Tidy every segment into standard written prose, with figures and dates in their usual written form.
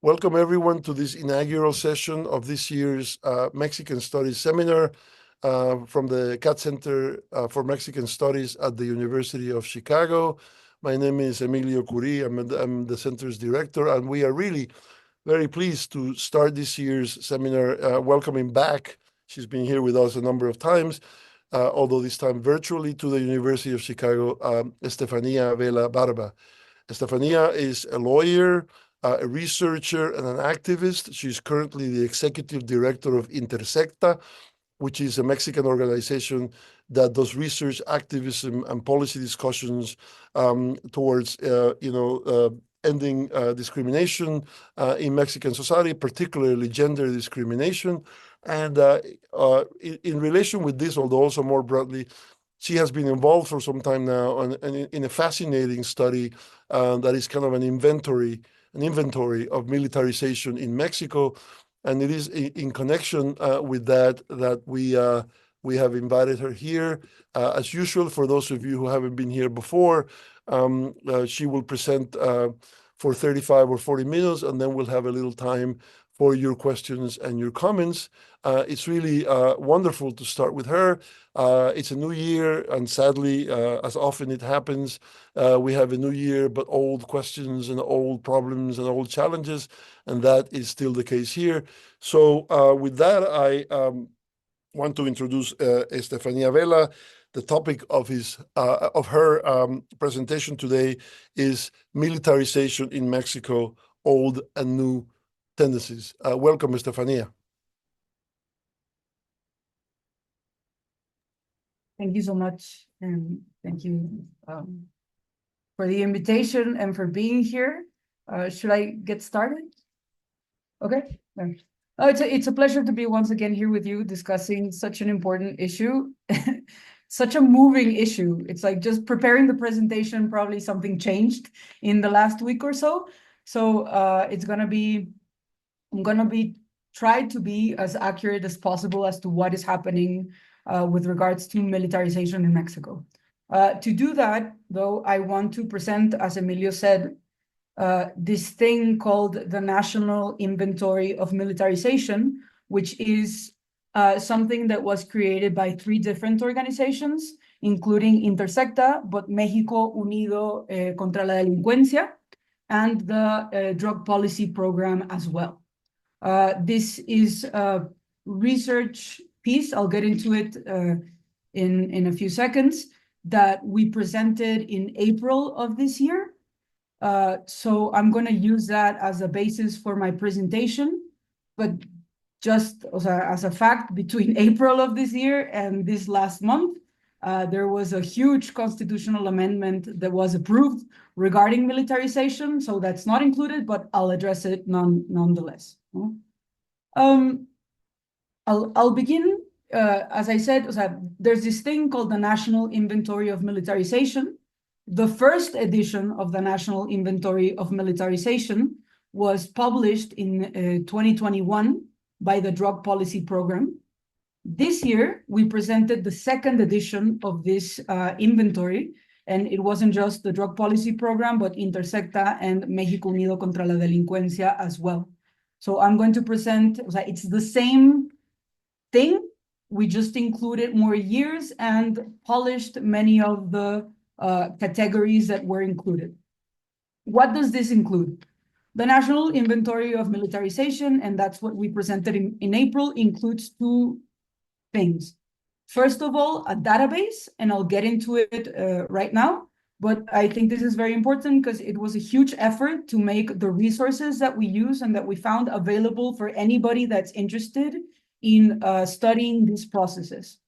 Welcome everyone to this inaugural session of this year's Mexican Studies Seminar from the Katz Center for Mexican Studies at the University of Chicago. My name is Emilio Curí. I'm the center's director, and we are really very pleased to start this year's seminar welcoming back. She's been here with us a number of times, although this time virtually, to the University of Chicago, Estefanía Vela Barba. Estefanía is a lawyer, a researcher, and an activist. She's currently the executive director of Intersecta, which is a Mexican organization that does research, activism, and policy discussions towards, ending discrimination in Mexican society, particularly gender discrimination. And in relation with this, although also more broadly, she has been involved for some time now in a fascinating study that is kind of an inventory of militarization in Mexico. And it is in connection with that we have invited her here. As usual, for those of you who haven't been here before, she will present for 35 or 40 minutes, and then we'll have a little time for your questions and your comments. It's really wonderful to start with her. It's a new year, and sadly, as often it happens, we have a new year, but old questions and old problems and old challenges, and that is still the case here. So with that, I want to introduce Estefanía Vela. The topic of her presentation today is militarization in Mexico, old and new tendencies. Welcome, Estefanía. Thank you so much, and thank you for the invitation and for being here. Should I get started? Okay. It's a pleasure to be once again here with you discussing such an important issue, such a moving issue. It's like just preparing the presentation, probably something changed in the last week or so. So I'm gonna be try to be as accurate as possible as to what is happening with regards to militarization in Mexico. To do that, though, I want to present, as Emilio said, this thing called the National Inventory of Militarization, which is something that was created by 3 different organizations, including Intersecta, but México Unido contra la Delincuencia, and the Drug Policy Program as well. This is a research piece, I'll get into it in a few seconds, that we presented in April of this year. So I'm going to use that as a basis for my presentation, but just as a fact, between April of this year and this last month, there was a huge constitutional amendment that was approved regarding militarization, so that's not included, but I'll address it nonetheless. I'll begin, as I said, there's this thing called the National Inventory of Militarization. The first edition of the National Inventory of Militarization was published in 2021 by the Drug Policy Program. This year, we presented the second edition of this inventory, and it wasn't just the Drug Policy Program, but Intersecta and México Unido contra la Delincuencia as well. So I'm going to present, it's the same thing, we just included more years and polished many of the categories that were included. What does this include? The National Inventory of Militarization, and that's what we presented in April, includes 2 things. First of all, a database, and I'll get into it right now, but I think this is very important because it was a huge effort to make the resources that we use and that we found available for anybody that's interested in studying these processes.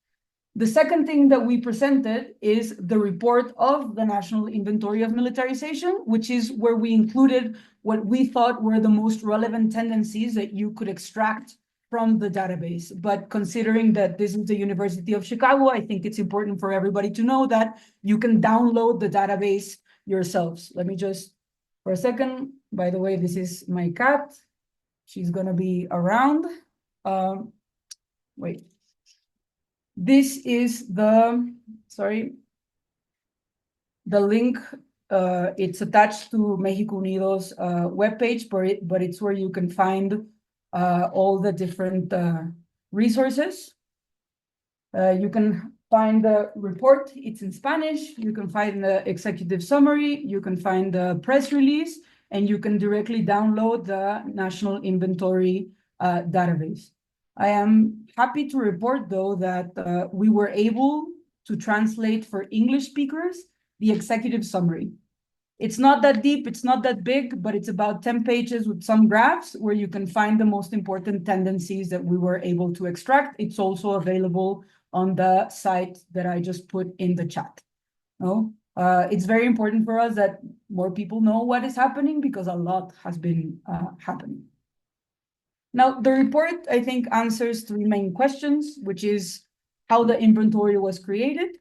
The second thing that we presented is the report of the National Inventory of Militarization, which is where we included what we thought were the most relevant tendencies that you could extract from the database. But considering that this is the University of Chicago, I think it's important for everybody to know that you can download the database yourselves. Let me just, for a second, by the way, this is my cat. She's gonna be around. Wait. This is the link It's attached to Mexico Unido's webpage, but it's where you can find all the different resources. You can find the report, it's in Spanish. You can find the executive summary, you can find the press release, and you can directly download the National Inventory database. I am happy to report, though, that we were able to translate for English speakers the executive summary. It's not that deep, it's not that big, but it's about 10 pages with some graphs where you can find the most important tendencies that we were able to extract. It's also available on the site that I just put in the chat. No? It's very important for us that more people know what is happening because a lot has been happening. Now, the report, I think, answers three main questions, which is how the inventory was created,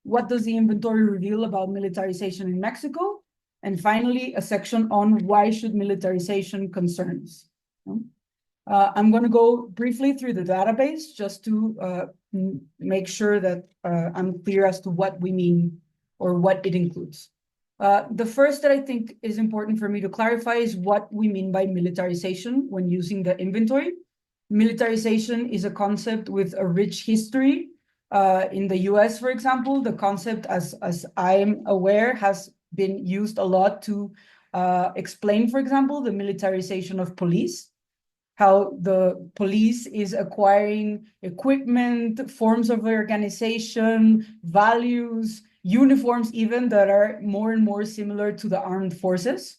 what does the inventory reveal about militarization in Mexico, and finally, a section on why should militarization concern us. I'm going to go briefly through the database just to make sure that I'm clear as to what we mean or what it includes. The first that I think is important for me to clarify is what we mean by militarization when using the inventory. Militarization is a concept with a rich history. In the US, for example, the concept, as I'm aware, has been used a lot to explain, for example, the militarization of police, how the police is acquiring equipment, forms of organization, values, uniforms even that are more and more similar to the armed forces.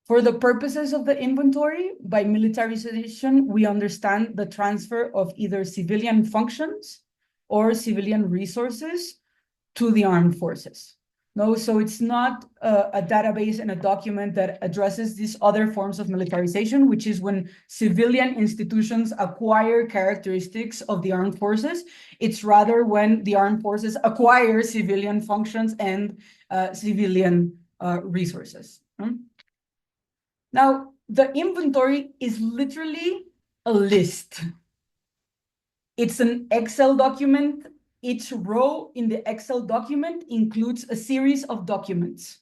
For the purposes of the inventory, by militarization, we understand the transfer of either civilian functions or civilian resources to the armed forces. No, so it's not a database and a document that addresses these other forms of militarization, which is when civilian institutions acquire characteristics of the armed forces. It's rather when the armed forces acquire civilian functions and civilian resources. Now, the inventory is literally a list. It's an Excel document. Each row in the Excel document includes a series of documents.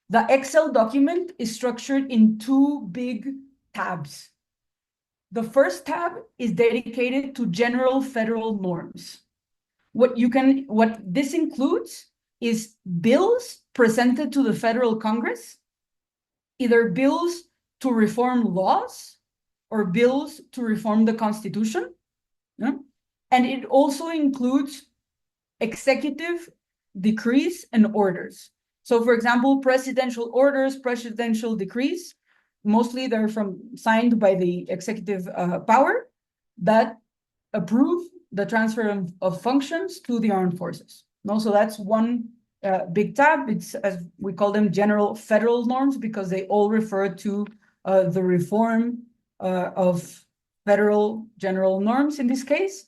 The Excel document is structured in two big tabs. The first tab is dedicated to general federal norms. What this includes is bills presented to the federal Congress, either bills to reform laws or bills to reform the Constitution. And it also includes executive decrees and orders. So, for example, presidential orders, presidential decrees, mostly they're signed by the executive power that approve the transfer of functions to the armed forces. So that's one big tab. It's, as we call them, general federal norms, because they all refer to the reform of federal general norms in this case.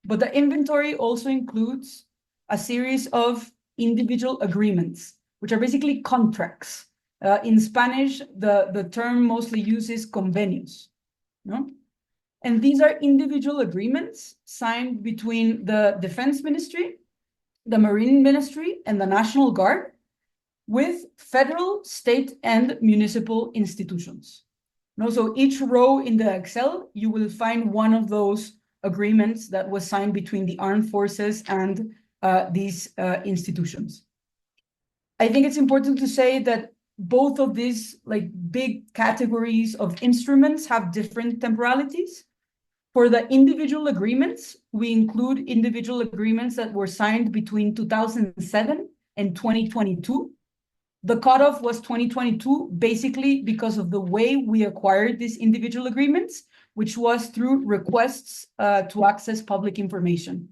But the inventory also includes a series of individual agreements, which are basically contracts. In Spanish, the term mostly uses convenios. And these are individual agreements signed between the Defense Ministry, the Marine Ministry, and the National Guard with federal, state, and municipal institutions. So each row in the Excel, you will find one of those agreements that was signed between the armed forces and these institutions. I think it's important to say that both of these big categories of instruments have different temporalities. For the individual agreements, we include individual agreements that were signed between 2007 and 2022. The cutoff was 2022, basically because of the way we acquired these individual agreements, which was through requests to access public information.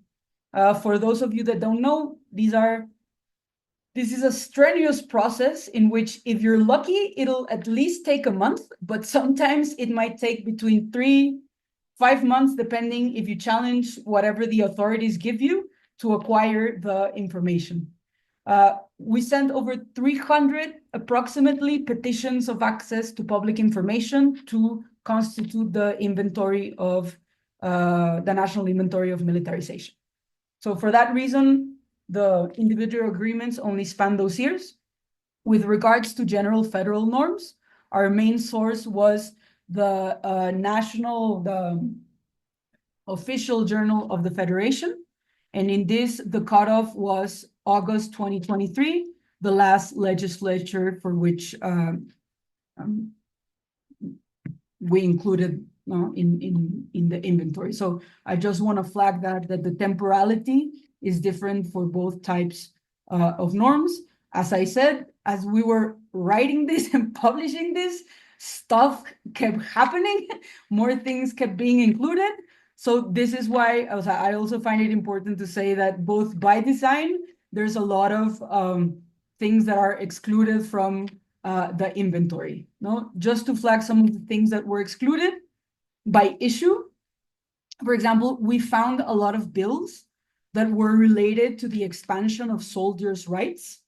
For those of you that don't know, this is a strenuous process in which, if you're lucky, it'll at least take a month, but sometimes it might take between 3-5 months, depending if you challenge whatever the authorities give you to acquire the information. We sent over 300 approximately petitions of access to public information to constitute the inventory of the National Inventory of Militarization. So for that reason, the individual agreements only span those years. With regards to general federal norms, our main source was the official journal of the Federation. And in this, the cutoff was August 2023, the last legislature for which we included in the inventory. So I just want to flag that the temporality is different for both types of norms. As I said, as we were writing this and publishing this, stuff kept happening, more things kept being included. So this is why I also find it important to say that both by design, there's a lot of things that are excluded from the inventory. No, just to flag some of the things that were excluded by issue. For example, we found a lot of bills that were related to the expansion of soldiers' rights.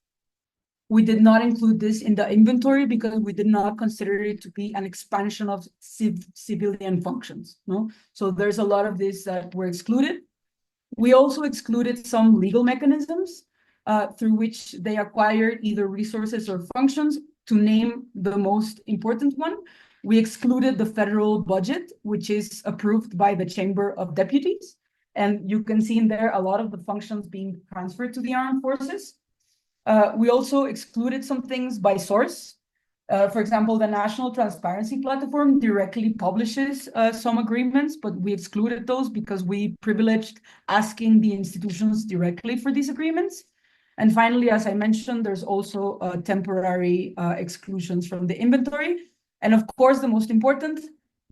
We did not include this in the inventory because we did not consider it to be an expansion of civilian functions. No, so there's a lot of this that were excluded. We also excluded some legal mechanisms through which they acquired either resources or functions. To name the most important one, we excluded the federal budget, which is approved by the Chamber of Deputies. And you can see in there a lot of the functions being transferred to the armed forces. We also excluded some things by source. For example, the National Transparency Platform directly publishes some agreements, but we excluded those because we privileged asking the institutions directly for these agreements. And finally, as I mentioned, there's also temporary exclusions from the inventory. And of course, the most important,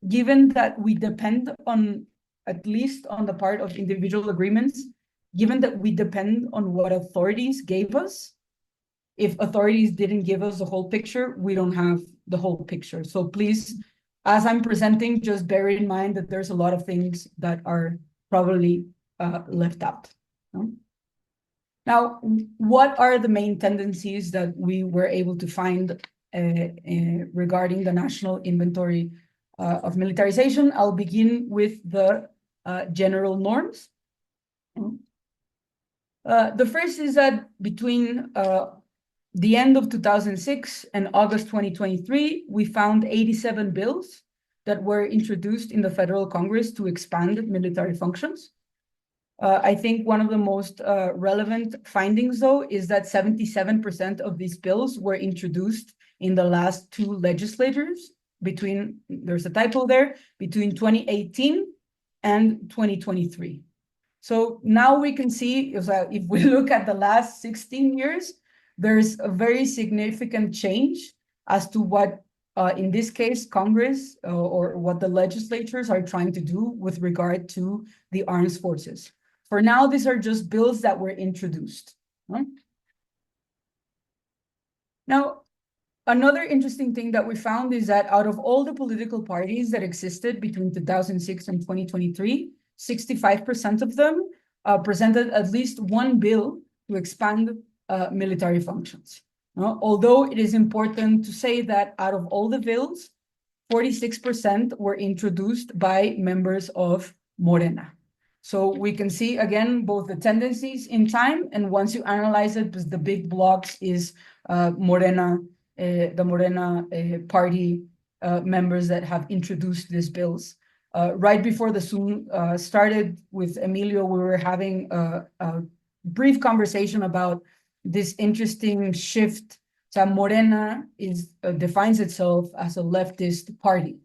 given that we depend on, at least on the part of individual agreements, given that we depend on what authorities gave us, if authorities didn't give us the whole picture, we don't have the whole picture. So please, as I'm presenting, just bear in mind that there's a lot of things that are probably left out. No? Now, what are the main tendencies that we were able to find regarding the national inventory of militarization? I'll begin with the general norms. The first is that between the end of 2006 and August 2023, we found 87 bills that were introduced in the Federal Congress to expand military functions. I think one of the most relevant findings, though, is that 77% of these bills were introduced in the last two legislatures between, there's a typo there, between 2018 and 2023. So now we can see, if we look at the last 16 years, there's a very significant change as to what, in this case, Congress or what the legislatures are trying to do with regard to the armed forces. For now, these are just bills that were introduced. Now, another interesting thing that we found is that out of all the political parties that existed between 2006 and 2023, 65% of them presented at least one bill to expand military functions. Although it is important to say that out of all the bills, 46% were introduced by members of Morena. So we can see, again, both the tendencies in time, and once you analyze it, the big blocks is Morena, the Morena party members that have introduced these bills. Right before the Zoom started with Emilio, we were having a brief conversation about this interesting shift. So Morena defines itself as a leftist party.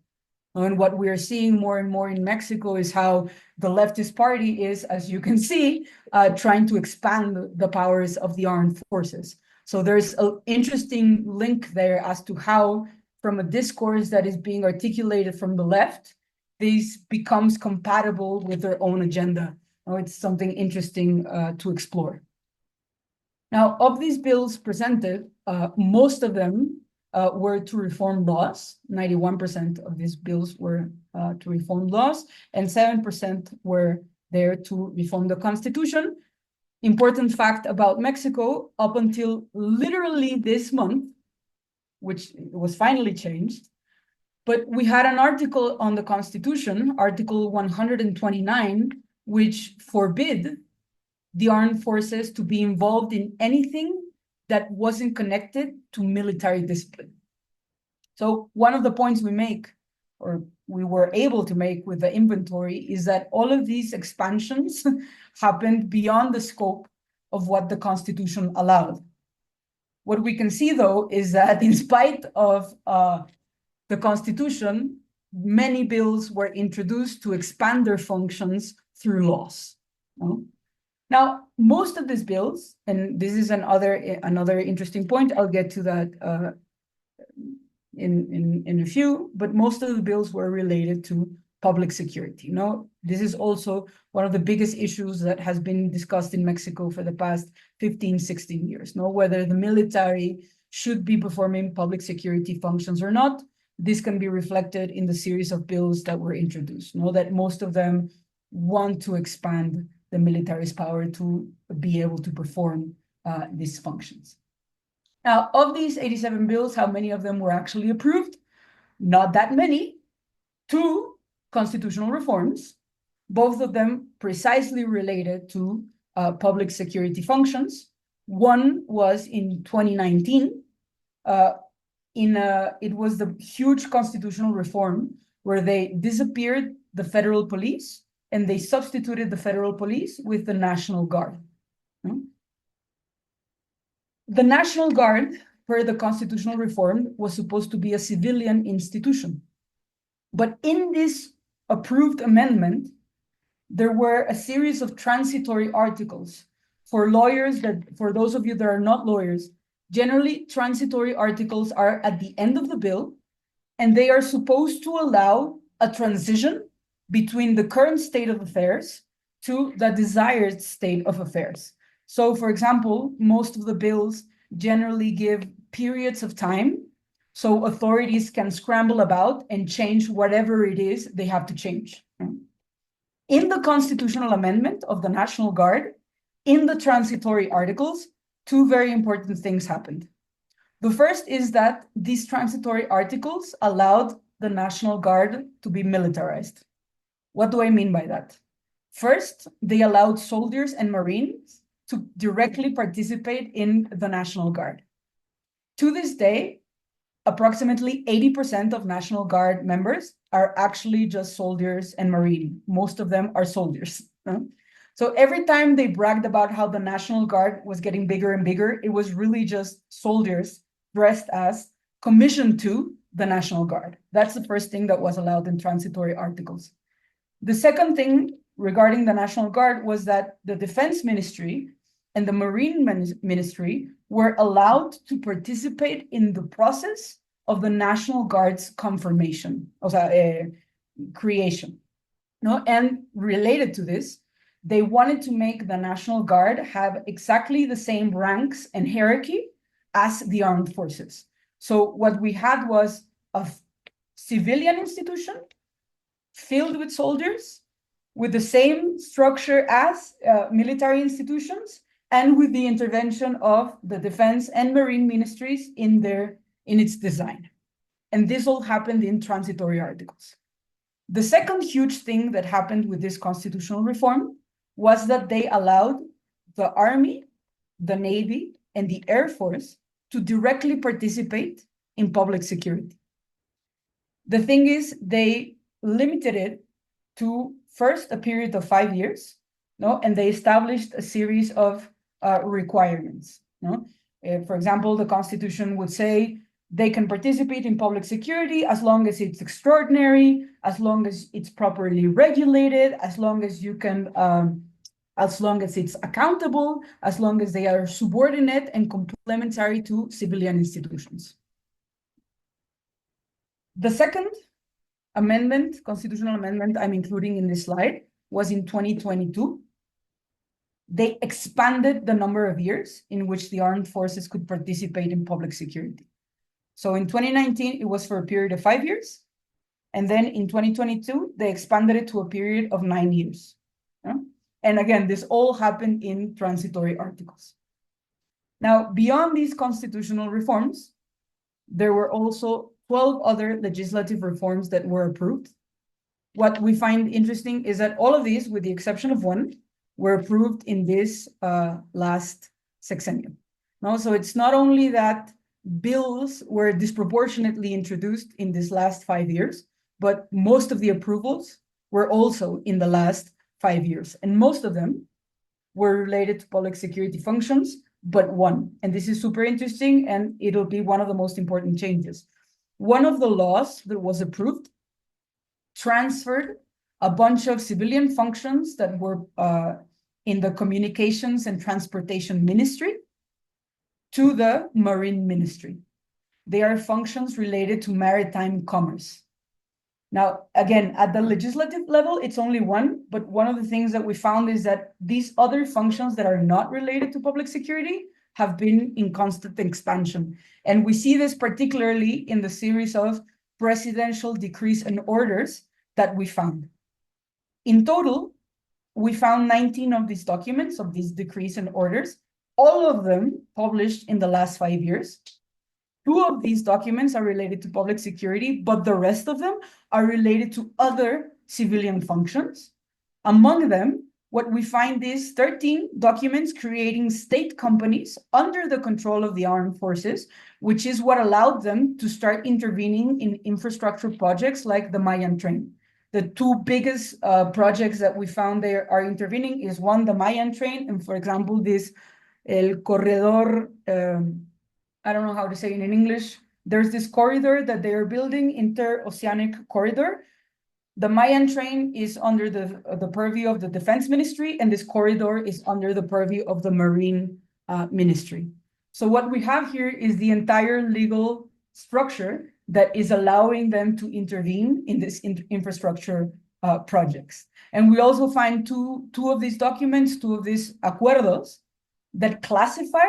And what we are seeing more and more in Mexico is how the leftist party is, as you can see, trying to expand the powers of the armed forces. So there's an interesting link there as to how, from a discourse that is being articulated from the left, this becomes compatible with their own agenda. It's something interesting to explore. Now, of these bills presented, most of them were to reform laws. 91% of these bills were to reform laws, and 7% were there to reform the Constitution. Important fact about Mexico, up until literally this month, which was finally changed, but we had an article on the Constitution, Article 129, which forbid the armed forces to be involved in anything that wasn't connected to military discipline. So one of the points we make, or we were able to make with the inventory, is that all of these expansions happened beyond the scope of what the Constitution allowed. What we can see, though, is that in spite of the Constitution, many bills were introduced to expand their functions through laws. Now, most of these bills, and this is another interesting point, I'll get to that in a few, but most of the bills were related to public security. This is also one of the biggest issues that has been discussed in Mexico for the past 15, 16 years, whether the military should be performing public security functions or not. This can be reflected in the series of bills that were introduced, that most of them want to expand the military's power to be able to perform these functions. Now, of these 87 bills, how many of them were actually approved? Not that many. 2 constitutional reforms, both of them precisely related to public security functions. One was in 2019. It was the huge constitutional reform where they disappeared the federal police and they substituted the federal police with the National Guard. The National Guard, per the constitutional reform, was supposed to be a civilian institution. But in this approved amendment, there were a series of transitory articles. For lawyers, for those of you that are not lawyers, generally transitory articles are at the end of the bill, and they are supposed to allow a transition between the current state of affairs to the desired state of affairs. So, for example, most of the bills generally give periods of time so authorities can scramble about and change whatever it is they have to change. In the constitutional amendment of the National Guard, in the transitory articles, 2 very important things happened. The first is that these transitory articles allowed the National Guard to be militarized. What do I mean by that? First, they allowed soldiers and Marines to directly participate in the National Guard. To this day, approximately 80% of National Guard members are actually just soldiers and Marine. Most of them are soldiers. So every time they bragged about how the National Guard was getting bigger and bigger, it was really just soldiers dressed as commissioned to the National Guard. That's the first thing that was allowed in transitory articles. The second thing regarding the National Guard was that the Defense Ministry and the Marine Ministry were allowed to participate in the process of the National Guard's confirmation, creation. And related to this, they wanted to make the National Guard have exactly the same ranks and hierarchy as the armed forces. So what we had was a civilian institution filled with soldiers, with the same structure as military institutions, and with the intervention of the defense and marine ministries in its design. And this all happened in transitory articles. The second huge thing that happened with this constitutional reform was that they allowed the Army, the Navy, and the Air Force to directly participate in public security. The thing is, they limited it to first a period of 5 years, and they established a series of requirements. For example, the Constitution would say they can participate in public security as long as it's extraordinary, as long as it's properly regulated, as long as you can, as long as it's accountable, as long as they are subordinate and complementary to civilian institutions. The second amendment, constitutional amendment I'm including in this slide, was in 2022. They expanded the number of years in which the armed forces could participate in public security. So in 2019, it was for a period of 5 years. And then in 2022, they expanded it to a period of 9 years. And again, this all happened in transitory articles. Now, beyond these constitutional reforms, there were also 12 other legislative reforms that were approved. What we find interesting is that all of these, with the exception of one, were approved in this last sexennium. No, so it's not only that bills were disproportionately introduced in this last 5 years, but most of the approvals were also in the last 5 years. And most of them were related to public security functions, but one. And this is super interesting, and it'll be one of the most important changes. One of the laws that was approved transferred a bunch of civilian functions that were in the Communications and Transportation Ministry to the Marine Ministry. They are functions related to maritime commerce. Now, again, at the legislative level, it's only one, but one of the things that we found is that these other functions that are not related to public security have been in constant expansion. And we see this particularly in the series of presidential decrees and orders that we found. In total, we found 19 of these documents, of these decrees and orders, all of them published in the last 5 years. 2 of these documents are related to public security, but the rest of them are related to other civilian functions. Among them, what we find is 13 documents creating state companies under the control of the armed forces, which is what allowed them to start intervening in infrastructure projects like the Mayan train. The 2 biggest projects that we found they are intervening is one, the Mayan train, and for example, this El Corredor, I don't know how to say it in English. There's this corridor that they are building, interoceanic corridor. The Mayan train is under the purview of the Defense Ministry, and this corridor is under the purview of the Marine Ministry. So what we have here is the entire legal structure that is allowing them to intervene in this infrastructure projects. And we also find two of these documents, 2 of these acuerdos that classify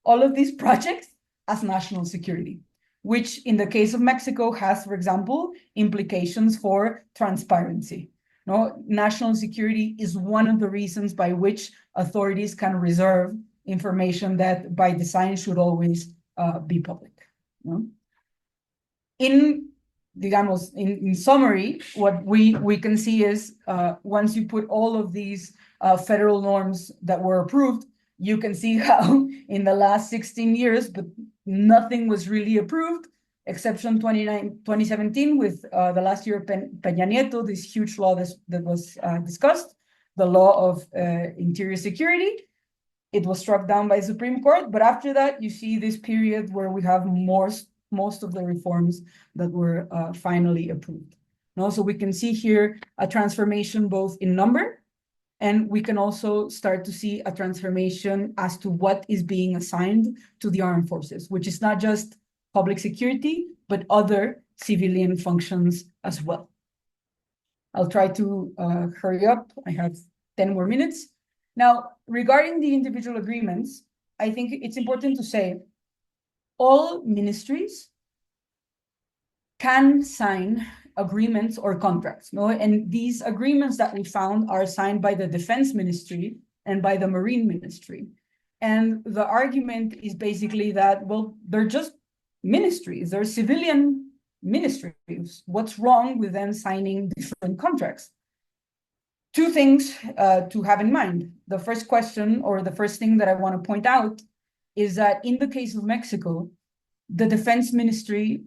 all of these projects as national security, which in the case of Mexico has, for example, implications for transparency. No, national security is one of the reasons by which authorities can reserve information that by design should always be public. No? In summary, what we can see is once you put all of these federal norms that were approved, you can see how in the last 16 years, but nothing was really approved, exception 2017 with the last year of Peña Nieto, this huge law that was discussed, the law of interior security. It was struck down by the Supreme Court, but after that, you see this period where we have most of the reforms that were finally approved. And also we can see here a transformation both in number, and we can also start to see a transformation as to what is being assigned to the armed forces, which is not just public security, but other civilian functions as well. I'll try to hurry up. I have 10 more minutes. Now, regarding the individual agreements, I think it's important to say all ministries can sign agreements or contracts, no? And these agreements that we found are signed by the Defense Ministry and by the Marine Ministry. And the argument is basically that, well, they're just ministries, they're civilian ministries. What's wrong with them signing different contracts? 2 things to have in mind. The first question, or the first thing that I want to point out, is that in the case of Mexico, the Defense Ministry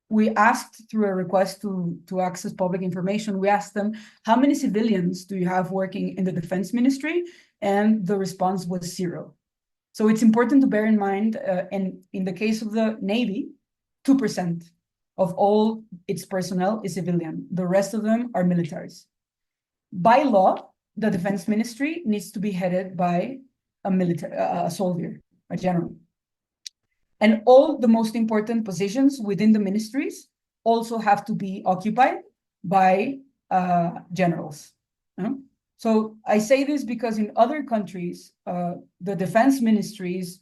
we asked through a request to access public information, we asked them, how many civilians do you have working in the Defense Ministry? And the response was 0. So it's important to bear in mind, and in the case of the Navy, 2% of all its personnel is civilian. The rest of them are militaries. By law, the Defense Ministry needs to be headed by a soldier, a general. And all the most important positions within the ministries also have to be occupied by generals. So I say this because in other countries, the defense ministries,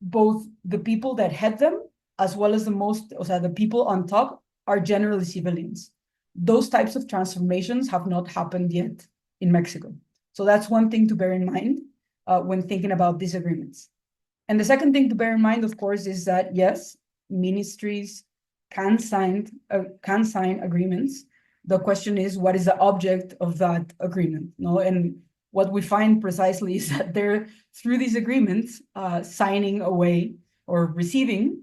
both the people that head them, as well as the people on top, are generally civilians. Those types of transformations have not happened yet in Mexico. So that's one thing to bear in mind when thinking about these agreements. And the second thing to bear in mind, of course, is that, yes, ministries can sign agreements, The question is, what is the object of that agreement? No, and what we find precisely is that they're, through these agreements, signing away or receiving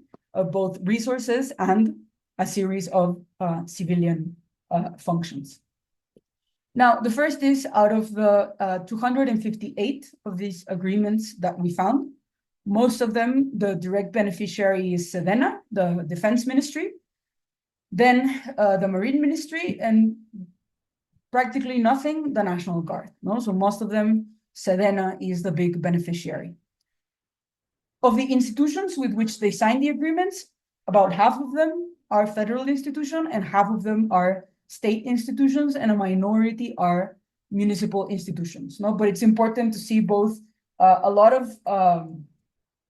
both resources and a series of civilian functions. Now, the first is, out of the 258 of these agreements that we found, most of them, the direct beneficiary is Sedena, the Defense Ministry, then the Marine Ministry, and practically nothing, the National Guard. No? So most of them, Sedena is the big beneficiary. Of the institutions with which they signed the agreements, about half of them are federal institutions and half of them are state institutions, and a minority are municipal institutions. No? But it's important to see both a lot of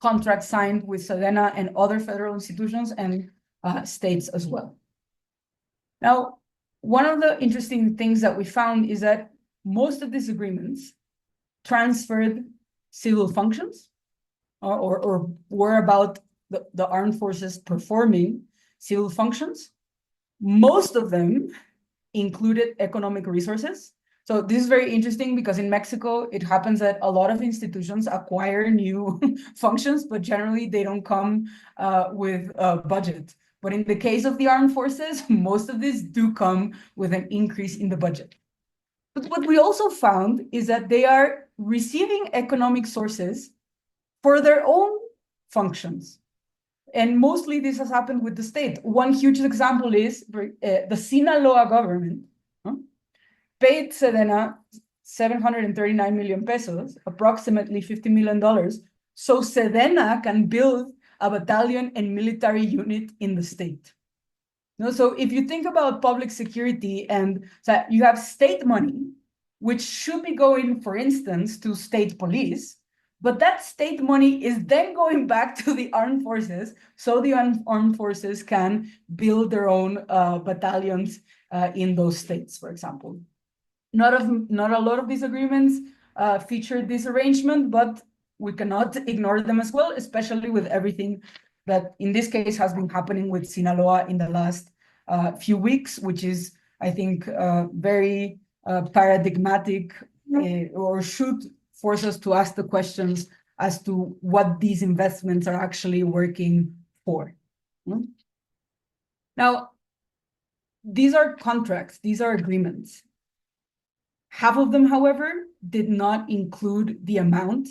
contracts signed with Sedena and other federal institutions and states as well. Now, one of the interesting things that we found is that most of these agreements transferred civil functions or were about the armed forces performing civil functions. Most of them included economic resources. So this is very interesting because in Mexico, it happens that a lot of institutions acquire new functions, but generally they don't come with a budget. But in the case of the armed forces, most of these do come with an increase in the budget. But what we also found is that they are receiving economic sources for their own functions. And mostly this has happened with the state. One huge example is the Sinaloa government paid Sedena 739 million pesos, approximately $50 million, so Sedena can build a battalion and military unit in the state. No, so if you think about public security and so you have state money, which should be going, for instance, to state police, but that state money is then going back to the armed forces, so the armed forces can build their own battalions in those states, for example. Not a lot of these agreements feature this arrangement, but we cannot ignore them as well, especially with everything that in this case has been happening with Sinaloa in the last few weeks, which is, I think, very paradigmatic or should force us to ask the questions as to what these investments are actually working for. Now, these are contracts, these are agreements. Half of them, however, did not include the amount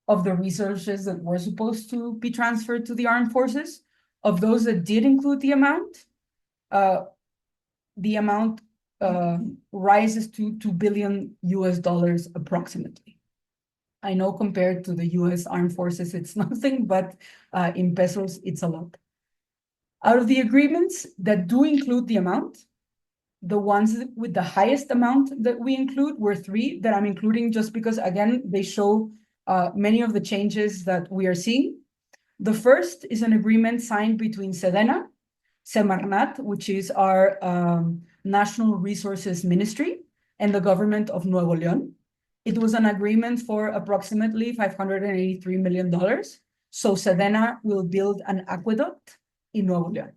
of the resources that were supposed to be transferred to the armed forces. Of those that did include the amount rises to $2 billion approximately. I know compared to the US Armed Forces, it's nothing, but in pesos, it's a lot. Out of the agreements that do include the amount, the ones with the highest amount that we include were 3 that I'm including just because, again, they show many of the changes that we are seeing. The first is an agreement signed between Sedena, Semarnat, which is our National Resources Ministry, and the government of Nuevo León. It was an agreement for approximately $583 million. So Sedena will build an aqueduct in Nuevo León.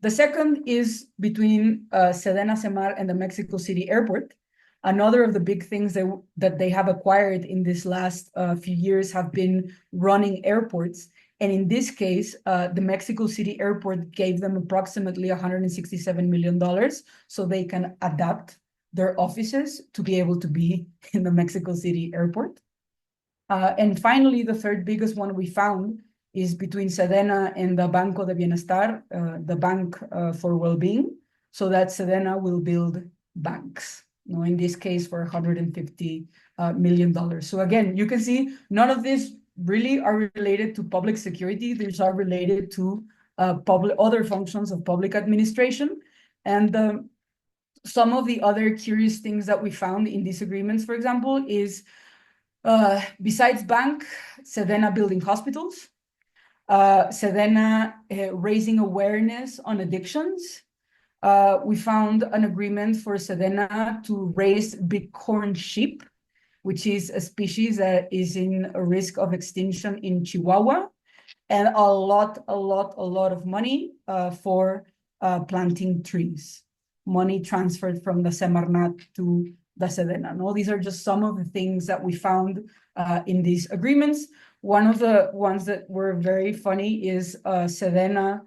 The second is between Sedena Semar and the Mexico City Airport. Another of the big things that they have acquired in this last few years have been running airports. And in this case, the Mexico City Airport gave them approximately $167 million so they can adapt their offices to be able to be in the Mexico City Airport. And finally, the third biggest one we found is between Sedena and the Banco de Bienestar, the Bank for Wellbeing, so that Sedena will build banks, in this case for $150 million. So again, you can see none of these really are related to public security. These are related to other functions of public administration. And some of the other curious things that we found in these agreements, for example, is besides bank, Sedena building hospitals, Sedena raising awareness on addictions. We found an agreement for Sedena to raise bighorn sheep, which is a species that is in a risk of extinction in Chihuahua, and a lot of money for planting trees. money transferred from the Semarnat to the Sedena. No, these are just some of the things that we found in these agreements. One of the ones that were very funny is Sedena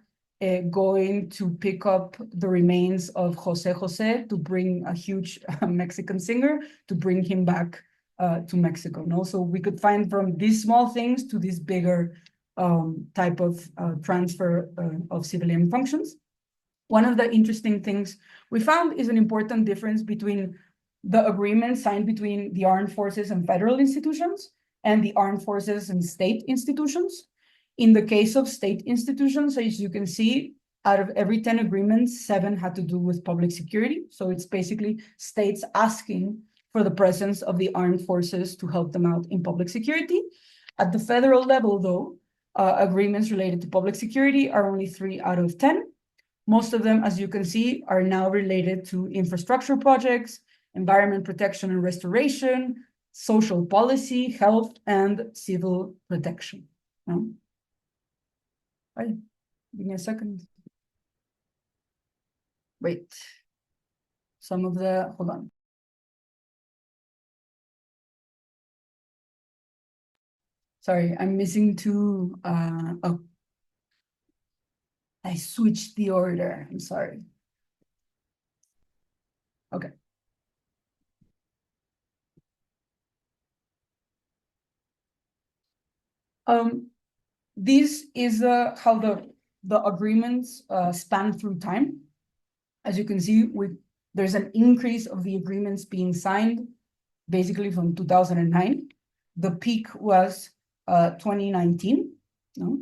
going to pick up the remains of Jose Jose to bring a huge Mexican singer to bring him back to Mexico. No, so we could find from these small things to this bigger type of transfer of civilian functions. One of the interesting things we found is an important difference between the agreement signed between the armed forces and federal institutions and the armed forces and state institutions. In the case of state institutions, as you can see, out of every 10 agreements, 7 had to do with public security. So it's basically states asking for the presence of the armed forces to help them out in public security. At the federal level, though, agreements related to public security are only 3 out of 10. Most of them, as you can see, are now related to infrastructure projects, environment protection and restoration, social policy, health, and civil protection. Give me a second. Wait. Hold on. Sorry, I'm missing 2. Oh, I switched the order. I'm sorry. Okay. This is how the agreements span through time. As you can see, there's an increase of the agreements being signed, basically from 2009. The peak was 2019. No?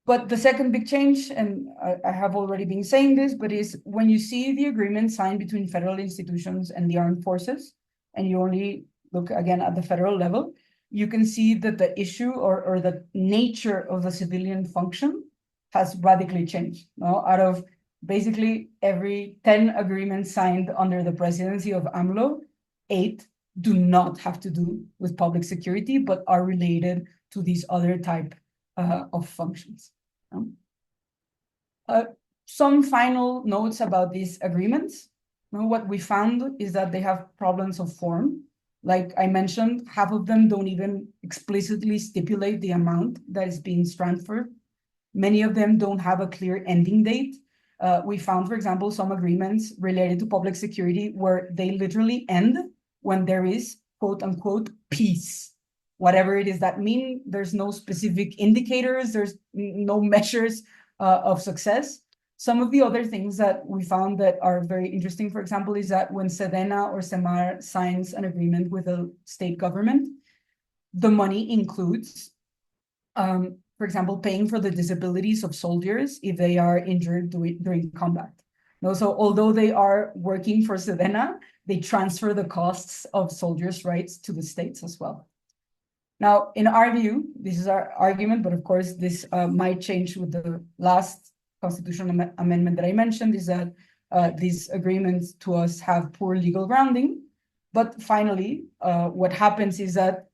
But the second big change, and I have already been saying this, but is when you see the agreement signed between federal institutions and the armed forces, and you only look again at the federal level, you can see that the issue or the nature of the civilian function has radically changed. No? Out of basically every 10 agreements signed under the presidency of AMLO, 8 do not have to do with public security, but are related to these other type of functions. Some final notes about these agreements. What we found is that they have problems of form. Like I mentioned, half of them don't even explicitly stipulate the amount that is being transferred. Many of them don't have a clear ending date. We found, for example, some agreements related to public security where they literally end when there is, quote unquote, peace. Whatever it is that means, there's no specific indicators, there's no measures of success. Some of the other things that we found that are very interesting, for example, is that when Sedena or Semar signs an agreement with a state government, the money includes, for example, paying for the disabilities of soldiers if they are injured during combat. So although they are working for Sedena, they transfer the costs of soldiers' rights to the states as well. Now, in our view, this is our argument, but of course, this might change with the last constitutional amendment that I mentioned, is that these agreements to us have poor legal grounding. But finally, what happens is that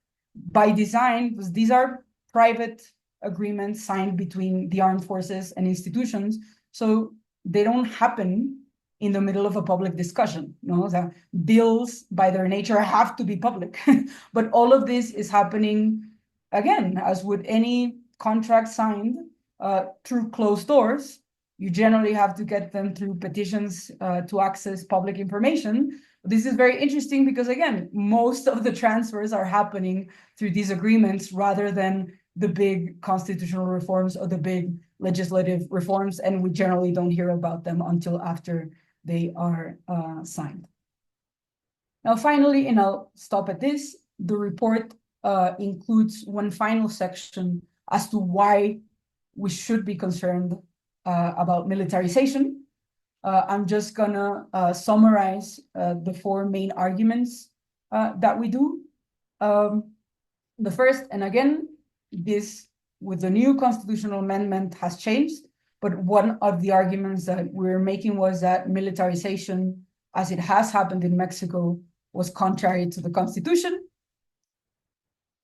by design, these are private agreements signed between the armed forces and institutions, so they don't happen in the middle of a public discussion. The bills, by their nature, have to be public. But all of this is happening, again, as with any contract signed through closed doors. You generally have to get them through petitions to access public information. This is very interesting because, again, most of the transfers are happening through these agreements rather than the big constitutional reforms or the big legislative reforms, and we generally don't hear about them until after they are signed. Now, finally, and I'll stop at this, the report includes one final section as to why we should be concerned about militarization. I'm just gonna summarize the 4 main arguments that we do. The first, and again, this with the new constitutional amendment has changed, but one of the arguments that we're making was that militarization, as it has happened in Mexico, was contrary to the Constitution.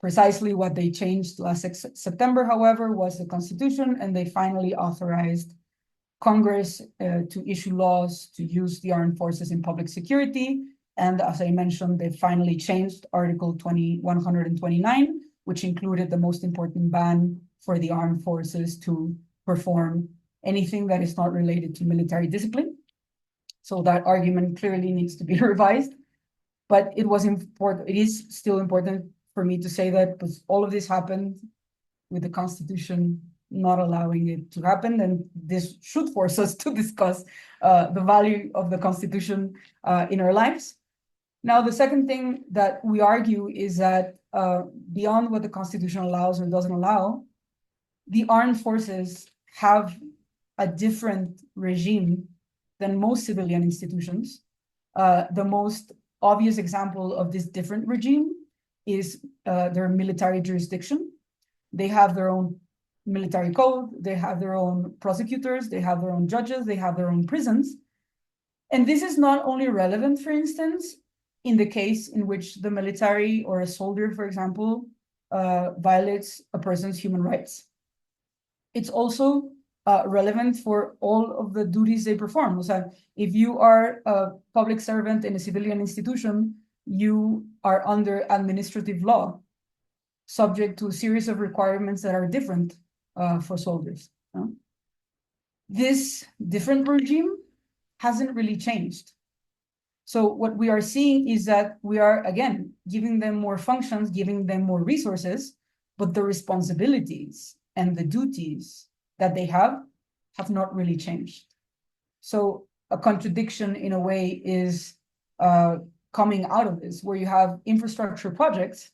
Precisely what they changed last September, however, was the Constitution, and they finally authorized Congress to issue laws to use the armed forces in public security. And as I mentioned, they finally changed Article 129, which included the most important ban for the armed forces to perform anything that is not related to military discipline. So that argument clearly needs to be revised. But it was important. It is still important for me to say that because all of this happened with the Constitution not allowing it to happen, and this should force us to discuss the value of the Constitution in our lives. Now, the second thing that we argue is that beyond what the Constitution allows or doesn't allow, the armed forces have a different regime than most civilian institutions. The most obvious example of this different regime is their military jurisdiction. They have their own military code, they have their own prosecutors, they have their own judges, they have their own prisons. And this is not only relevant, for instance, in the case in which the military or a soldier, for example, violates a person's human rights. It's also relevant for all of the duties they perform. So if you are a public servant in a civilian institution, you are under administrative law, subject to a series of requirements that are different for soldiers. This different regime hasn't really changed. So what we are seeing is that we are, again, giving them more functions, giving them more resources, but the responsibilities and the duties that they have not really changed. So a contradiction in a way is coming out of this, where you have infrastructure projects,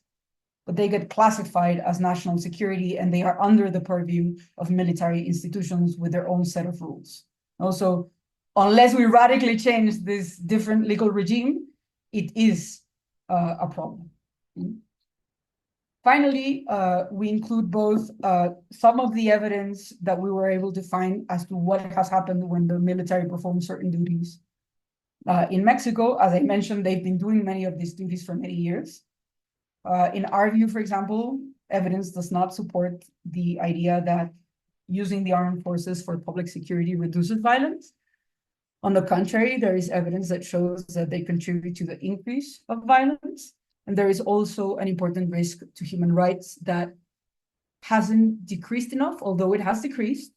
but they get classified as national security and they are under the purview of military institutions with their own set of rules. Also, unless we radically change this different legal regime, it is a problem. Finally, we include both some of the evidence that we were able to find as to what has happened when the military performs certain duties. In Mexico, as I mentioned, they've been doing many of these duties for many years. In our view, for example, evidence does not support the idea that using the armed forces for public security reduces violence. On the contrary, there is evidence that shows that they contribute to the increase of violence. And there is also an important risk to human rights that hasn't decreased enough, although it has decreased.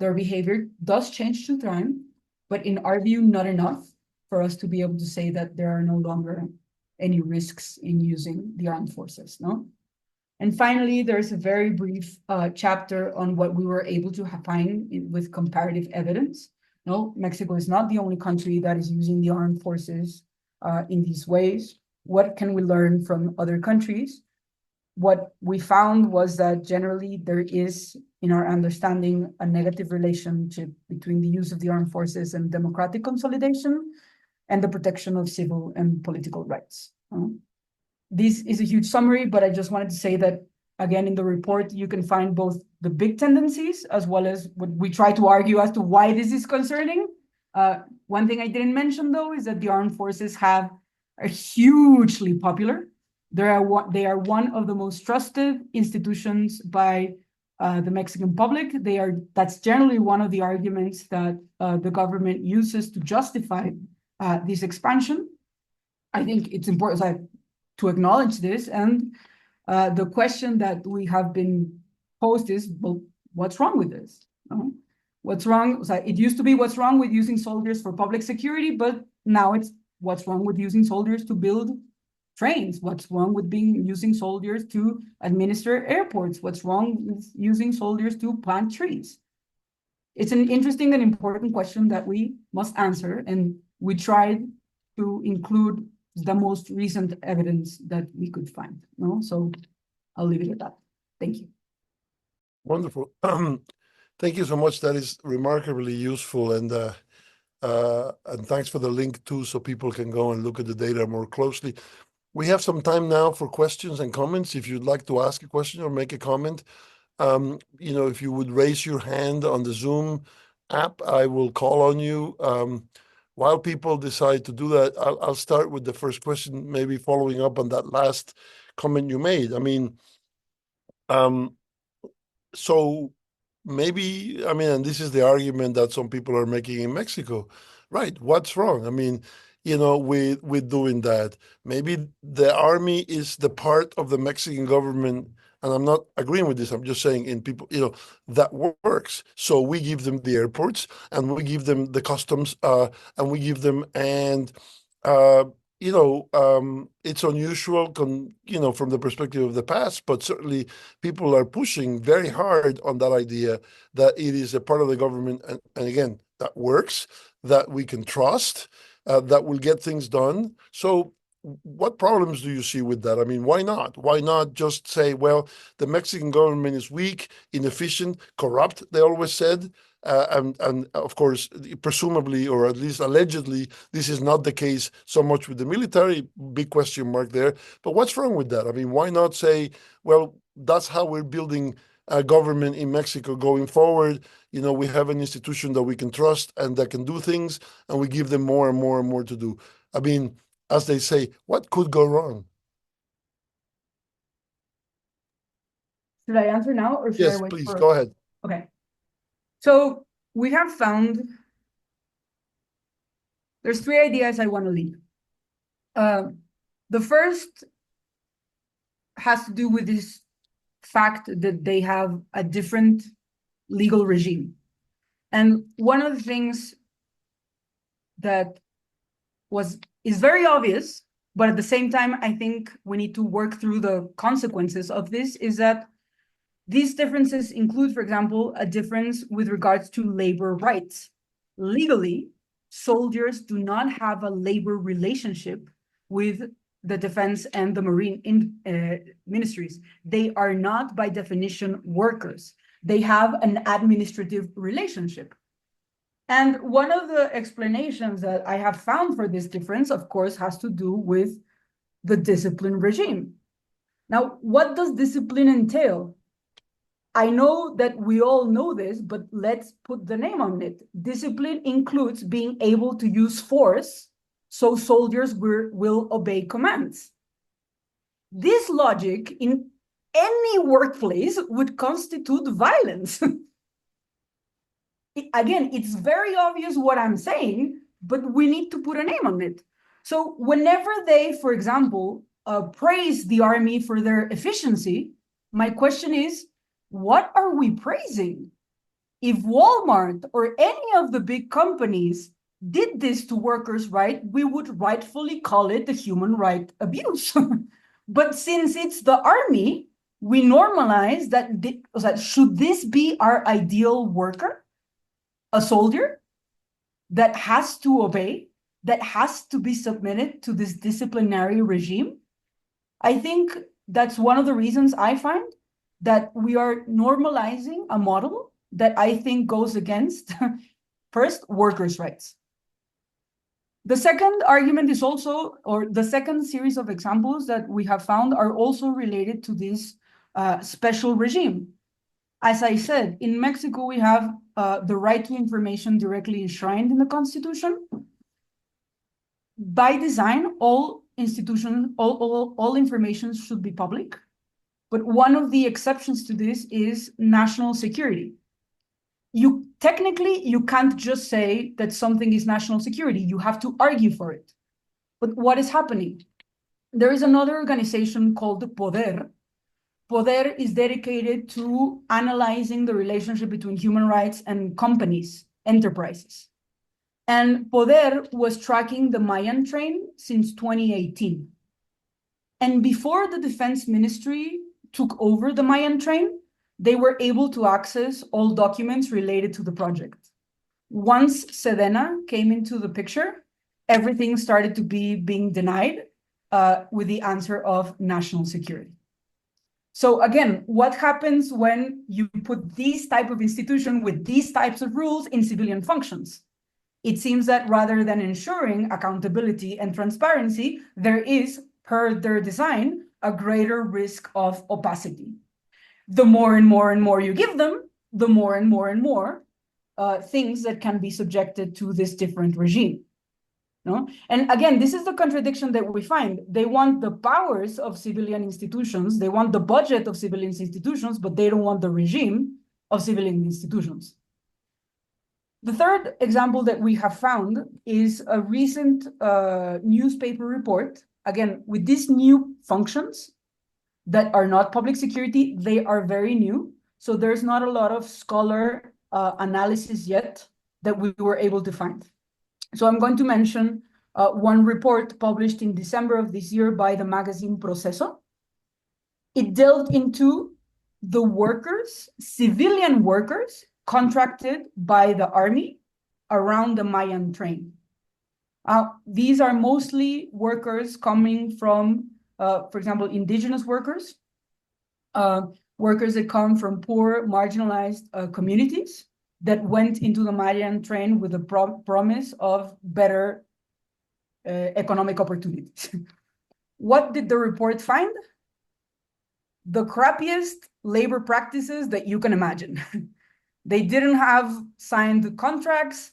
Their behavior does change through time, but in our view, not enough for us to be able to say that there are no longer any risks in using the armed forces. And finally, there's a very brief chapter on what we were able to find with comparative evidence. Mexico is not the only country that is using the armed forces in these ways. What can we learn from other countries? What we found was that generally there is, in our understanding, a negative relationship between the use of the armed forces and democratic consolidation and the protection of civil and political rights. This is a huge summary, but I just wanted to say that, again, in the report, you can find both the big tendencies as well as what we try to argue as to why this is concerning. One thing I didn't mention, though, is that the armed forces are hugely popular. They are one of the most trusted institutions by the Mexican public. That's generally one of the arguments that the government uses to justify this expansion. I think it's important to acknowledge this. And the question that we have been posed is, well, what's wrong with this? What's wrong? It used to be what's wrong with using soldiers for public security, but now it's what's wrong with using soldiers to build trains? What's wrong with using soldiers to administer airports? What's wrong with using soldiers to plant trees? It's an interesting and important question that we must answer, and we tried to include the most recent evidence that we could find. So I'll leave it at that. Thank you. Wonderful. Thank you so much. That is remarkably useful, and thanks for the link too, so people can go and look at the data more closely. We have some time now for questions and comments. If you'd like to ask a question or make a comment, if you would raise your hand on the Zoom app, I will call on you. While people decide to do that, I'll start with the first question, maybe following up on that last comment you made. I mean, so maybe, I mean, and this is the argument that some people are making in Mexico, right? What's wrong? I mean, with doing that, maybe the army is the part of the Mexican government, and I'm not agreeing with this. I'm just saying in people, that works. So we give them the airports, and we give them the customs, and we give them, and uh, it's unusual, from the perspective of the past, but certainly people are pushing very hard on that idea that it is a part of the government, and again, that works, that we can trust, that will get things done. So what problems do you see with that? I mean, why not? Why not just say, well, the Mexican government is weak, inefficient, corrupt, they always said. And of course, presumably, or at least allegedly, this is not the case so much with the military, big question mark there. But what's wrong with that? I mean, why not say, well, that's how we're building a government in Mexico going forward. We have an institution that we can trust and that can do things, and we give them more and more and more to do. I mean, as they say, what could go wrong? Should I answer now or should I Yes, wait please, for? go ahead. Okay. So we have found there's three ideas I want to leave. The first has to do with this fact that they have a different legal regime. And one of the things that is very obvious, but at the same time, I think we need to work through the consequences of this, is that these differences include, for example, a difference with regards to labor rights. Legally, soldiers do not have a labor relationship with the defense and the marine ministries. They are not, by definition, workers. They have an administrative relationship. And one of the explanations that I have found for this difference, of course, has to do with the discipline regime. Now, what does discipline entail? I know that we all know this, but let's put the name on it. Discipline includes being able to use force so soldiers will obey commands. This logic in any workplace would constitute violence. Again, it's very obvious what I'm saying, but we need to put a name on it. So whenever they, for example, praise the army for their efficiency, my question is, what are we praising? If Walmart or any of the big companies did this to workers, right, we would rightfully call it the human right abuse. But since it's the army, we normalize that, should this be our ideal worker? A soldier that has to obey, that has to be submitted to this disciplinary regime? I think that's one of the reasons I find that we are normalizing a model that I think goes against, first, workers' rights. The second argument is also, or the second series of examples that we have found are also related to this special regime. As I said, in Mexico, we have the right to information directly enshrined in the Constitution. By design, all institutions, all information should be public. But one of the exceptions to this is national security. Technically, you can't just say that something is national security. You have to argue for it. But what is happening? There is another organization called Poder. Poder is dedicated to analyzing the relationship between human rights and companies, enterprises. And Poder was tracking the Mayan train since 2018. And before the Defense Ministry took over the Mayan train, they were able to access all documents related to the project. Once Sedena came into the picture, everything started to be being denied with the answer of national security. So again, what happens when you put these type of institution with these types of rules in civilian functions? It seems that rather than ensuring accountability and transparency, there is, per their design, a greater risk of opacity. The more and more and more you give them, the more and more and more things that can be subjected to this different regime. No? And again, this is the contradiction that we find. They want the powers of civilian institutions, they want the budget of civilian institutions, but they don't want the regime. of civilian institutions. The third example that we have found is a recent newspaper report, again, with these new functions that are not public security. They are very new. So there's not a lot of scholar analysis yet that we were able to find. So I'm going to mention one report published in December of this year by the magazine Proceso. It delved into the workers, civilian workers, contracted by the army around the Mayan train. These are mostly workers coming from, for example, indigenous workers, workers that come from poor, marginalized communities that went into the Mayan train with the promise of better economic opportunities. What did the report find? The crappiest labor practices that you can imagine. They didn't have signed contracts,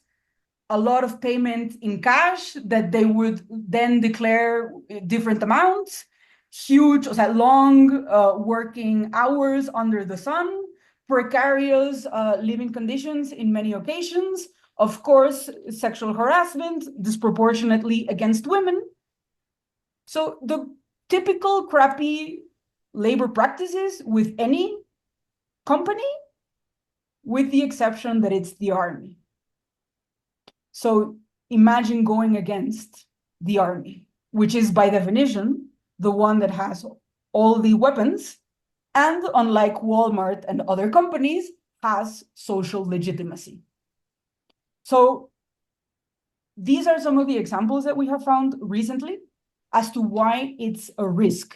a lot of payment in cash that they would then declare different amounts, huge, long working hours under the sun, precarious living conditions in many occasions, of course, sexual harassment, disproportionately against women. So the typical crappy labor practices with any company, with the exception that it's the army. So imagine going against the army, which is by definition the one that has all the weapons, and unlike Walmart and other companies, has social legitimacy. So these are some of the examples that we have found recently as to why it's a risk.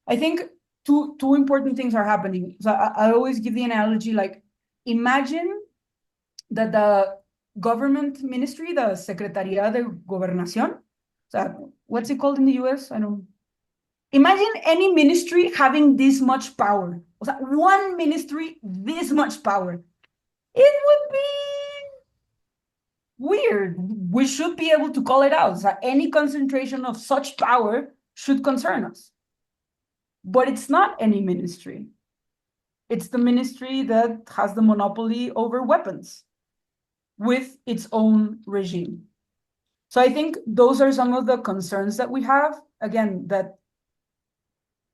I think two important things are happening. So I always give the analogy, like, imagine that the government ministry, the Secretaría de Gobernación, so what's it called in the US? I don't. Imagine any ministry having this much power. One ministry, this much power. It would be weird. We should be able to call it out. So any concentration of such power should concern us. But it's not any ministry. It's the ministry that has the monopoly over weapons with its own regime. So I think those are some of the concerns that we have. Again, that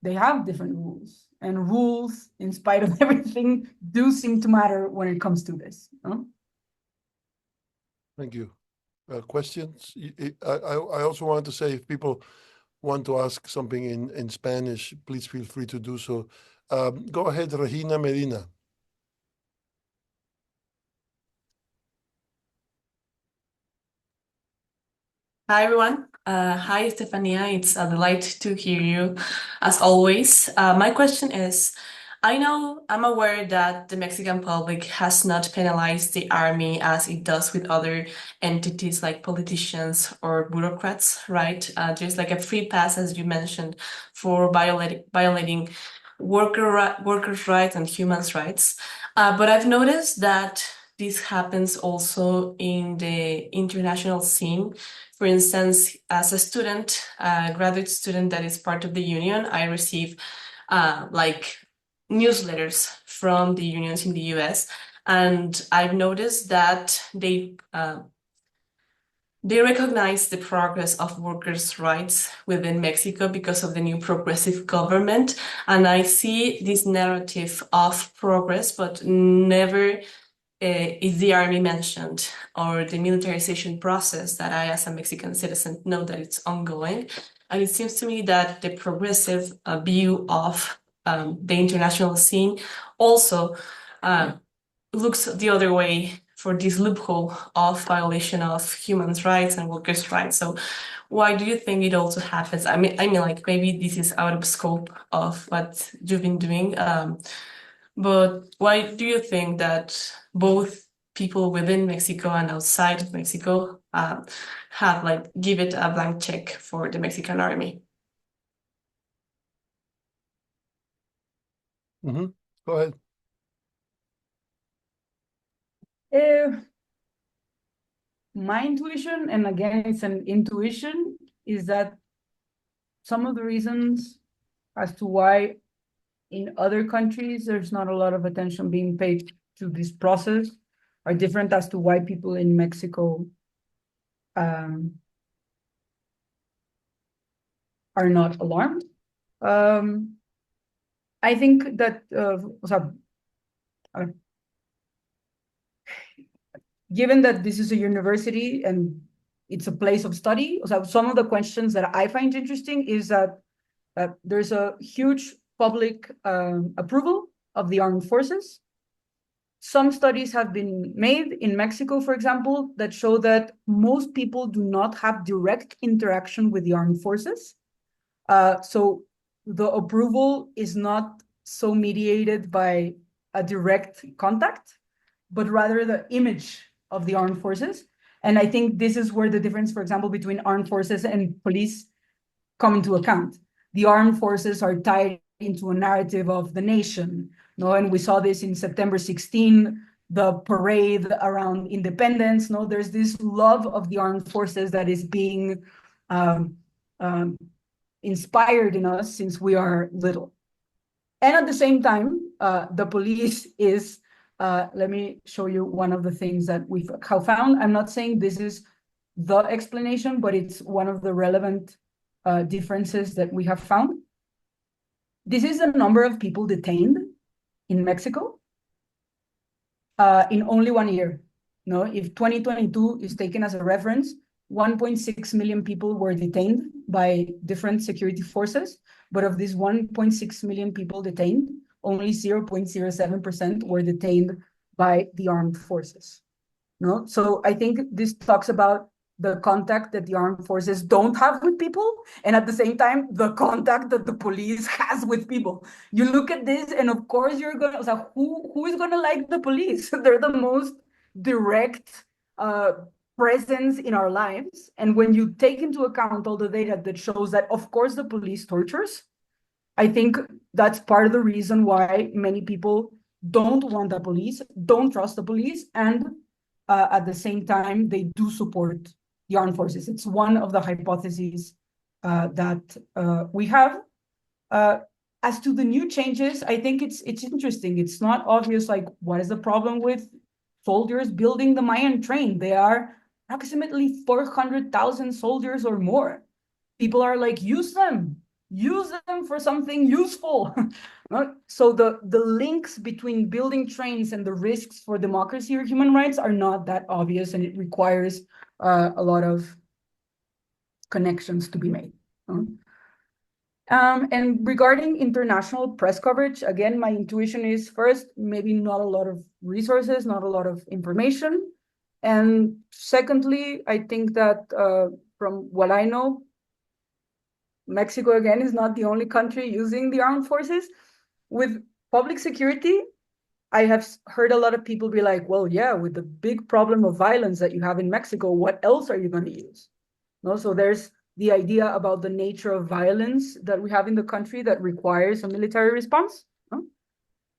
they have different rules, and rules, in spite of everything, do seem to matter when it comes to this. Thank you. Questions? I also wanted to say, if people want to ask something in Spanish, please feel free to do so. Go ahead, Regina Medina. Hi, everyone. Hi, Estefanía. It's a delight to hear you, as always. My question is, I'm aware that the Mexican public has not penalized the army as it does with other entities like politicians or bureaucrats, right? There's like a free pass, as you mentioned, for violating workers' rights and human rights. But I've noticed that this happens also in the international scene. For instance, as a student, a graduate student that is part of the union, I receive like newsletters from the unions in the US, and I've noticed that they recognize the progress of workers' rights within Mexico because of the new progressive government, and I see this narrative of progress, but never is the army mentioned, or the militarization process that I, as a Mexican citizen, know that it's ongoing. And it seems to me that the progressive view of the international scene also looks the other way for this loophole of violation of human rights and workers' rights. So why do you think it also happens? I mean, like, maybe this is out of scope of what you've been doing, but why do you think that both people within Mexico and outside of Mexico have like give it a blank check for the Mexican army? Mm-hmm. Go ahead. My intuition, and again, it's an intuition, is that some of the reasons as to why in other countries, there's not a lot of attention being paid to this process, are different as to why people in Mexico are not alarmed. I think that given that this is a university and it's a place of study, so some of the questions that I find interesting is that there's a huge public approval of the armed forces. Some studies have been made in Mexico, for example, that show that most people do not have direct interaction with the armed forces. So the approval is not so mediated by a direct contact, but rather the image of the armed forces. And I think this is where the difference, for example, between armed forces and police come into account. The armed forces are tied into a narrative of the nation. No, and we saw this in September 16, the parade around independence. No, there's this love of the armed forces that is being inspired in us since we are little. And at the same time, the police is, let me show you one of the things that we have found. I'm not saying this is the explanation, but it's one of the relevant differences that we have found. This is the number of people detained in Mexico in only 1 year. No, if 2022 is taken as a reference, 1.6 million people were detained by different security forces, but of these 1.6 million people detained, only 0.07% were detained by the armed forces. No, so I think this talks about the contact that the armed forces don't have with people, and at the same time, the contact that the police has with people. You look at this, and of course, you're gonna, so who is gonna like the police? They're the most direct presence in our lives. And when you take into account all the data that shows that, of course, the police tortures, I think that's part of the reason why many people don't want the police, don't trust the police, and at the same time, they do support the armed forces. It's one of the hypotheses that we have. As to the new changes, I think it's interesting. It's not obvious, like, what is the problem with soldiers building the Mayan train? They are approximately 400,000 soldiers or more. People are like, use them for something useful. So the links between building trains and the risks for democracy or human rights are not that obvious, and it requires a lot of connections to be made. And regarding international press coverage, again, my intuition is first, maybe not a lot of resources, not a lot of information. And secondly, I think that from what I know, Mexico, again, is not the only country using the armed forces. With public security, I have heard a lot of people be like, well, yeah, with the big problem of violence that you have in Mexico, what else are you going to use? No, so there's the idea about the nature of violence that we have in the country that requires a military response.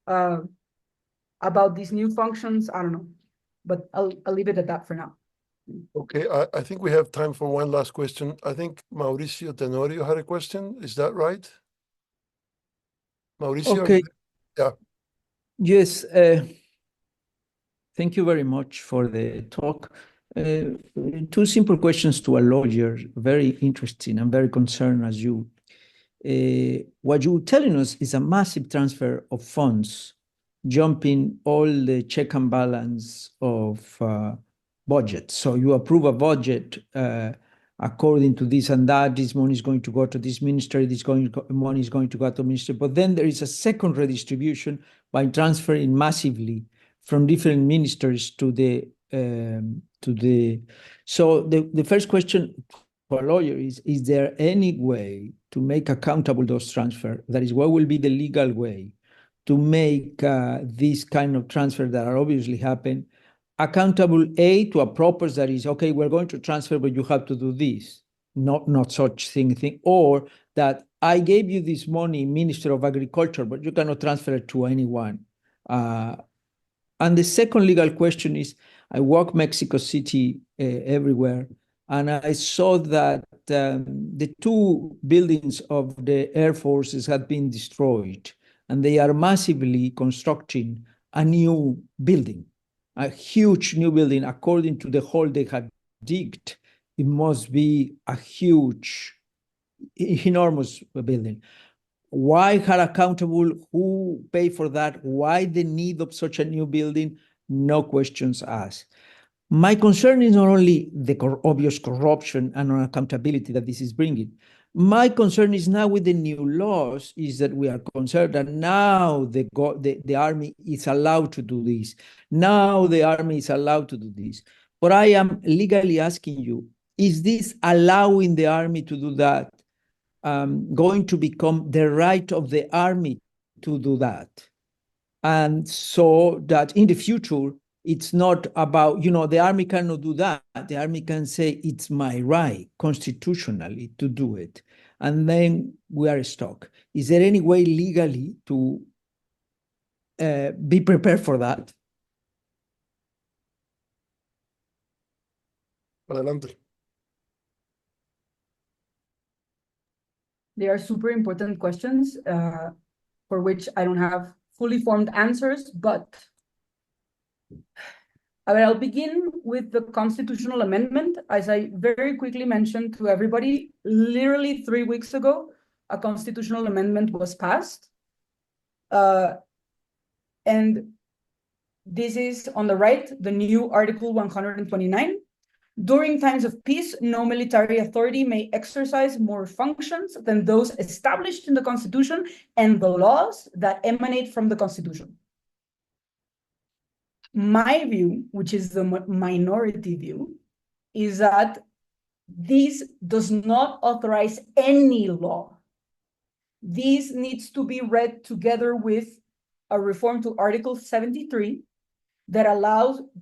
About these new functions, I don't know, but I'll leave it at that for now. Okay, I think we have time for one last question. I think Mauricio Tenorio had a question. Is that right? Mauricio? Okay. Yeah. Yes. Thank you very much for the talk. Two simple questions to a lawyer, very interesting and very concerned as you. What you're telling us is a massive transfer of funds, jumping all the check and balance of budget. So you approve a budget according to this and that, this money is going to go to this ministry, money is going to go to ministry. But then there is a second redistribution by transferring massively from different ministers to the so the first question for a lawyer is there any way to make accountable those transfers? That is, what will be the legal way to make this kind of transfer that are obviously happen accountable, A, to a purpose that is, okay, we're going to transfer, but you have to do this, not such thing, or that I gave you this money, Minister of Agriculture, but you cannot transfer it to anyone. And the second legal question is, I walk Mexico City everywhere, and I saw that the two buildings of the Air Forces had been destroyed. and they are massively constructing a new building, a huge new building. According to the hole they have digged, it must be a huge, enormous building. Why are accountable? Who pay for that? Why the need of such a new building? No questions asked. My concern is not only the obvious corruption and unaccountability that this is bringing. My concern is now with the new laws is that we are concerned that now the army is allowed to do this. Now the army is allowed to do this. But I am legally asking you, is this allowing the army to do that going to become the right of the army to do that? And so that in the future, it's not about, the army cannot do that. The army can say, it's my right constitutionally to do it. And then we are stuck. Is there any way legally to be prepared for that? Adelante. They are super important questions for which I don't have fully formed answers, but I'll begin with the constitutional amendment. As I very quickly mentioned to everybody, literally 3 weeks ago, a constitutional amendment was passed. And this is on the right, the new Article 129. During times of peace, no military authority may exercise more functions than those established in the Constitution and the laws that emanate from the Constitution. My view, which is the minority view, is that this does not authorize any law. This needs to be read together with a reform to Article 73 that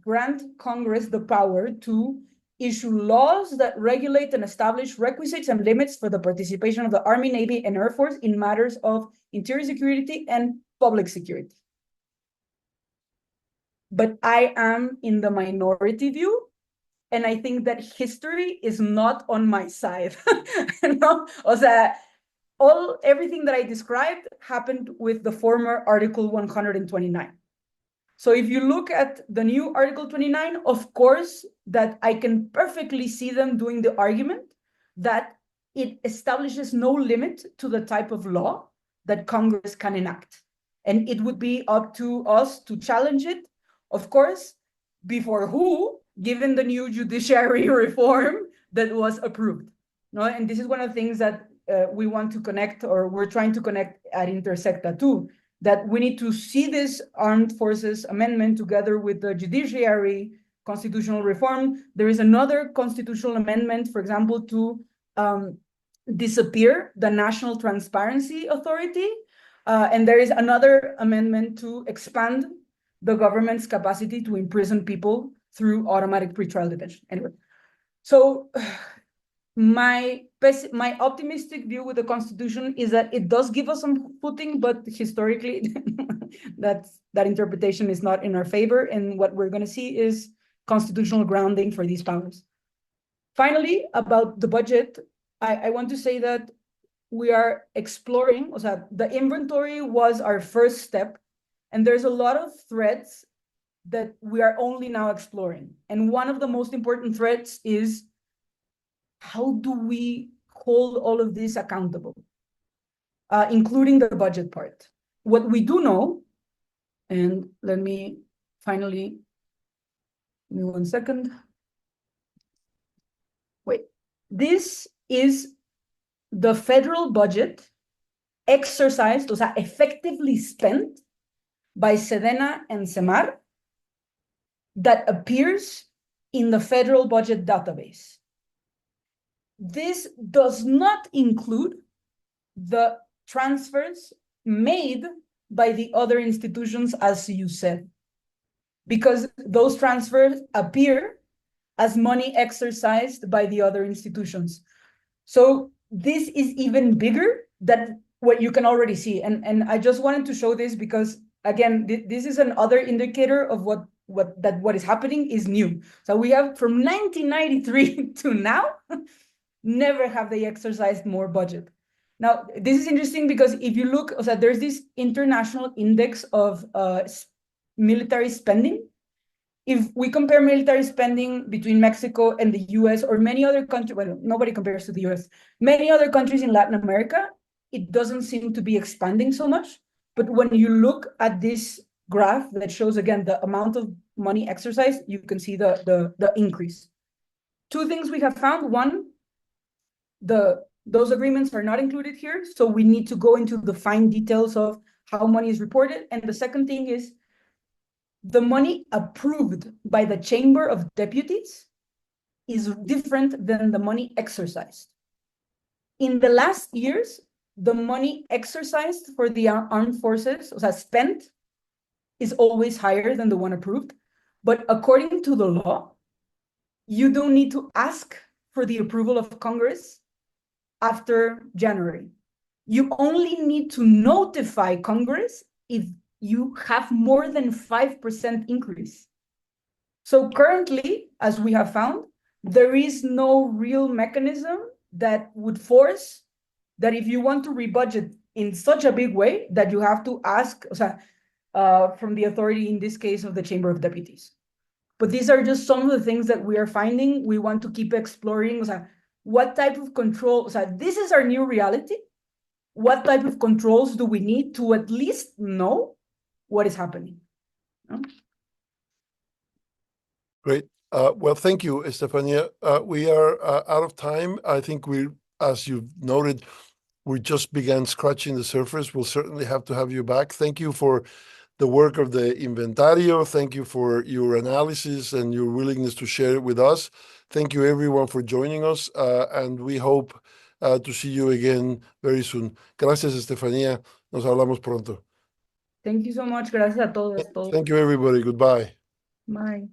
grant Congress the power to issue laws that regulate and establish requisites and limits for the participation of the Army, Navy, and Air Force in matters of interior security and public security. But I am in the minority view, and I think that history is not on my side. No? O sea, everything that I described happened with the former Article 129. So if you look at the new Article 29, of course, that I can perfectly see them doing the argument that it establishes no limit to the type of law that Congress can enact. And it would be up to us to challenge it, of course, before who, given the new judiciary reform that was approved. No? And this is one of the things that we want to connect, or we're trying to connect at Intersecta too, that we need to see this armed forces amendment together with the judiciary constitutional reform. There is another constitutional amendment, for example, to disappear the National Transparency Authority. And there is another amendment to expand the government's capacity to imprison people through automatic pretrial detention. Anyway, so my optimistic view with the Constitution is that it does give us some footing, but historically, that interpretation is not in our favor. And what we're going to see is constitutional grounding for these powers. Finally, about the budget, I want to say that we are exploring, the inventory was our first step, and there's a lot of threads that we are only now exploring. And one of the most important threads is, how do we hold all of this accountable, including the budget part? What we do know, and let me finally, give me 1 second. Wait, this is the federal budget exercised, effectively spent by Sedena and Semar that appears in the federal budget database. This does not include the transfers made by the other institutions, as you said, because those transfers appear as money exercised by the other institutions. So this is even bigger than what you can already see. And I just wanted to show this because, again, this is another indicator of what is happening is new. So we have from 1993 to now, never have they exercised more budget. Now, this is interesting because if you look, o sea, there's this international index of military spending. If we compare military spending between Mexico and the US or many other countries, well, nobody compares to the US, many other countries in Latin America, it doesn't seem to be expanding so much. But when you look at this graph that shows, again, the amount of money exercised, you can see the increase. Two things we have found. One, those agreements are not included here, so we need to go into the fine details of how money is reported. And the second thing is the money approved by the Chamber of Deputies is different than the money exercised. In the last years, the money exercised for the armed forces, o sea, spent, is always higher than the one approved. But according to the law, you don't need to ask for the approval of Congress after January. You only need to notify Congress if you have more than 5% increase. So currently, as we have found, there is no real mechanism that would force that if you want to rebudget in such a big way that you have to ask, o sea, from the authority, in this case of the Chamber of Deputies. But these are just some of the things that we are finding. We want to keep exploring, o sea, what type of control, o sea, this is our new reality. What type of controls do we need to at least know what is happening? Great. Well, thank you, Estefanía. We are out of time. I think as you've noted, we just began scratching the surface. We'll certainly have to have you back. Thank you for the work of the Inventario. Thank you for your analysis and your willingness to share it with us. Thank you, everyone, for joining us, and we hope to see you again very soon. Gracias, Estefanía. Nos hablamos pronto. Thank you so much. Gracias a todos. Thank you, everybody. Goodbye. Bye.